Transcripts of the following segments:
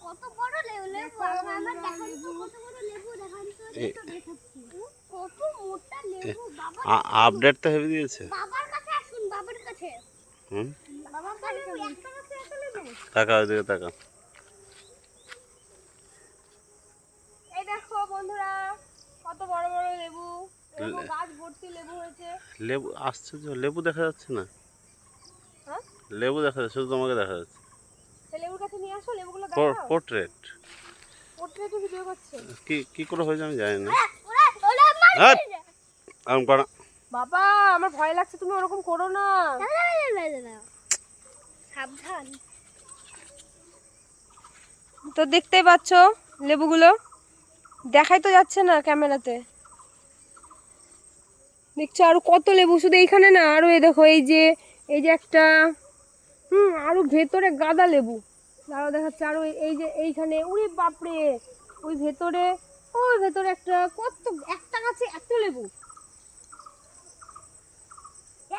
কত বড় লেবু আমার দেখান তো কত বড় লেবু দেখান তো এই তো দেখাচ্ছি কত মোটা লেবু বাবা আপডেট তো হেভি দিয়েছে বাবার কাছে আসুন বাবার কাছে বাবার কাছে একটা কাছে এত লেবু টাকা ওইদিকে টাকা এই দেখো বন্ধুরা কত বড় বড় লেবু এরকম গাছ ভর্তি লেবু হয়েছে লেবু আসছে যে লেবু দেখা যাচ্ছে না হ্যাঁ লেবু দেখা যাচ্ছে শুধু তোমাকে দেখা যাচ্ছে সেই লেবুর কাছে নিয়ে আসো লেবুগুলো দেখাও পোর্ট্রেট পোর্ট্রেটে ভিডিও করছে কি কি করে হয়েছে আমি জানি না ওরা ওরা মার আম করা বাবা আমার ভয় লাগছে তুমি ওরকম করো না সাবধান তো দেখতেই পাচ্ছ লেবুগুলো দেখাই তো যাচ্ছে না ক্যামেরাতে দেখছো আরো কত লেবু শুধু এইখানে না আরো এই দেখো এই যে একটা আরো ভেতরে গাদা লেবু দাঁড়াও দেখাচ্ছে আরো এই যে এইখানে উড়ি বাপরে ওই ভেতরে একটা কত একটা গাছে এত লেবু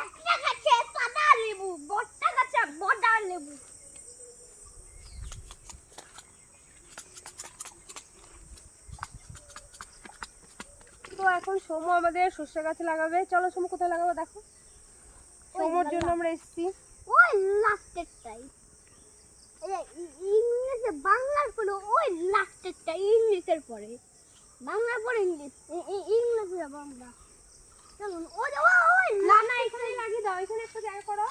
একটা গাছে সাদা লেবু বড়টা গাছে বড় লেবু তো এখন সোমু আমাদের সর্ষে গাছ লাগাবে চলো সোমু কোথায় লাগাবো দেখো সোমুর জন্য আমরা এসেছি ওই লাস্টেরটাই ইংলিশে বাংলার পরে ওই লাস্টেরটা ইংলিশের পরে বাংলার পরে ইংলিশ ইংলিশে বাংলা চলুন ওই ওই না না এখানে লাগিয়ে দাও এখানে একটা জায়গা করো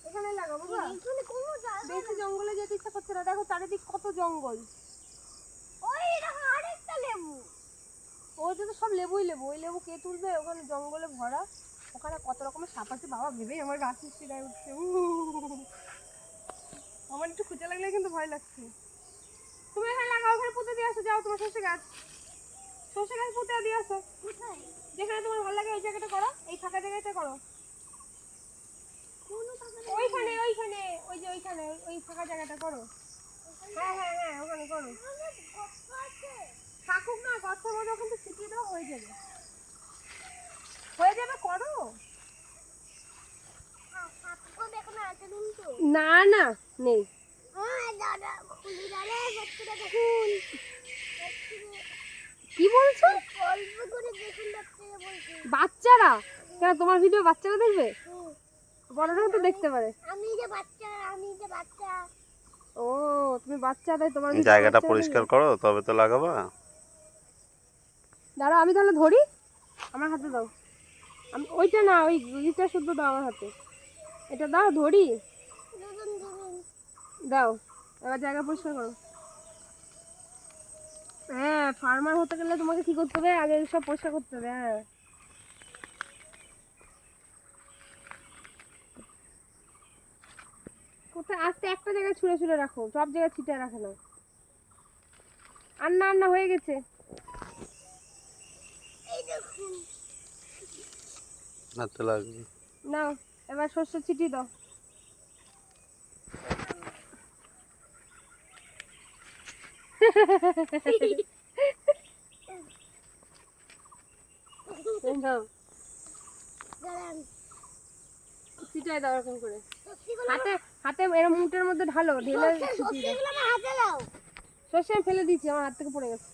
এখানে লাগাবো গো এখানে কোনো জায়গা বেশি জঙ্গলে যেতে ইচ্ছা করছে না দেখো চারিদিক কত জঙ্গল ওই দেখো আরেকটা লেবু ওইটা তো সব লেবুই লেবু ওই লেবু কে তুলবে ওখানে জঙ্গলে ভরা ওখানে কত রকমের সাপ আছে বাবা ভেবেই আমার গাছ শিরায় উঠছে আমার একটু খুঁজে লাগলে কিন্তু ভয় লাগছে তুমি এখানে লাগাও ওখানে পুঁতে দিয়ে আসো যাও তোমার সর্ষে গাছ পুঁতে দিয়ে আসো কোথায় যেখানে তোমার ভালো লাগে ওই জায়গাটা করো এই ফাঁকা জায়গাটা করো কোন ফাঁকা ওইখানে ওই যে ওইখানে ওই ফাঁকা জায়গাটা করো হ্যাঁ ওখানে করো থাকুক না গর্তের মধ্যে ওখান থেকে ছিটিয়ে দাও হয়ে যাবে করো দেখো না আছে দিন তো না না নেই দাদা খুলি দাঁড়ে বাচ্চাটা দেখুন কি বলছো অল্প করে দেখুন বাচ্চাটা বলছি বাচ্চারা কেন তোমার ভিডিও বাচ্চারা দেখবে বড়রাও তো দেখতে পারে আমি যে বাচ্চা ও তুমি বাচ্চা তাই তোমার video জায়গাটা বাচ্চারা পরিষ্কার দেখবে? করো তবে তো লাগাবা দাঁড়াও আমি তাহলে ধরি আমার হাতে দাও আমি ওইটা না ওই ইটা শুদ্ধ দাও আমার হাতে এটা দাও ধরি দুজন দাও এবার জায়গা পরিষ্কার করো হ্যাঁ ফার্মার হতে গেলে তোমাকে কি করতে হবে আগে সব পরিষ্কার করতে হবে হ্যাঁ কোথায় আস্তে একটা জায়গায় ছুঁড়ে রাখো সব জায়গায় ছিটে রাখে না আন্না হয়ে গেছে এই দেখুন হাতে লাগবে নাও এবার সর্ষে ছিটি দাও দাও দাঁড়ান ছিটাই দাও এরকম করে সবজিগুলো হাতে এরকম মুটের মধ্যে ঢালো ঢেলে ছিটিয়ে দাও সবজিগুলো আমার হাতে দাও সর্ষে আমি ফেলে দিয়েছি আমার হাত থেকে পড়ে গেছে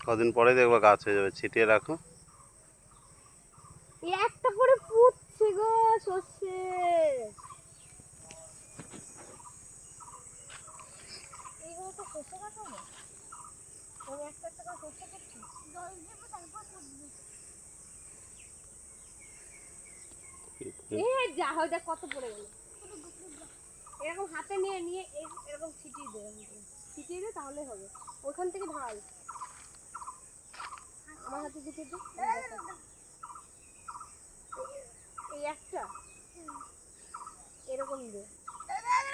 কদিন পরে দেখবা গাছ হয়ে যাবে ছিটিয়ে রাখো এই একটা করে পুঁতছে গো সর্ষে এইগুলো তো সর্ষে গাছ হবে আমি একটা করে সর্ষে করছি জল দেবো তারপর সবজি এই যা হয় দেখ কত পড়ে গেল এরকম হাতে নিয়ে এরকম ছিটিয়ে দে তাহলে হবে ওখান থেকে ঢাল আমার হাতে দিতে দে